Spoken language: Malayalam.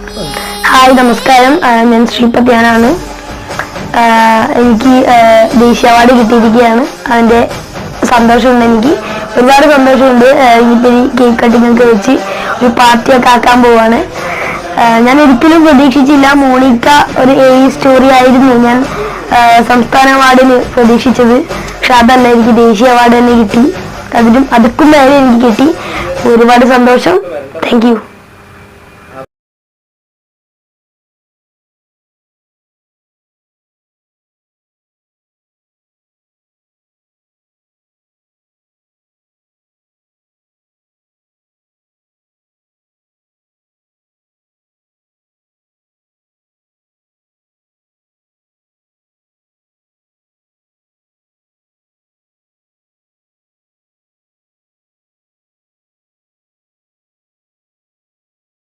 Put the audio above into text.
ഹായ് നമസ്കാരം, ഞാൻ ശ്രീപത്യാനാണ്. എനിക്ക് ദേശീയ അവാർഡ് കിട്ടിയിരിക്കുകയാണ്. അതിൻ്റെ സന്തോഷമുണ്ട്, എനിക്ക് ഒരുപാട് സന്തോഷമുണ്ട്. ഇനിയിപ്പോൾ ഈ കേക്ക് കട്ടിംഗ് ഒക്കെ വെച്ച് ഒരു പാർട്ടിയൊക്കെ ആക്കാൻ പോവാണ്. ഞാൻ ഒരിക്കലും പ്രതീക്ഷിച്ചില്ല. മോണിക്ക ഒരു സ്റ്റോറി ആയിരുന്നു ഞാൻ സംസ്ഥാന അവാർഡിന് പ്രതീക്ഷിച്ചത്. പക്ഷെ അതല്ല, എനിക്ക് ദേശീയ അവാർഡ് തന്നെ കിട്ടി. അതിനും അതുക്കും മേലെ എനിക്ക് കിട്ടി. ഒരുപാട് സന്തോഷം. Thank you.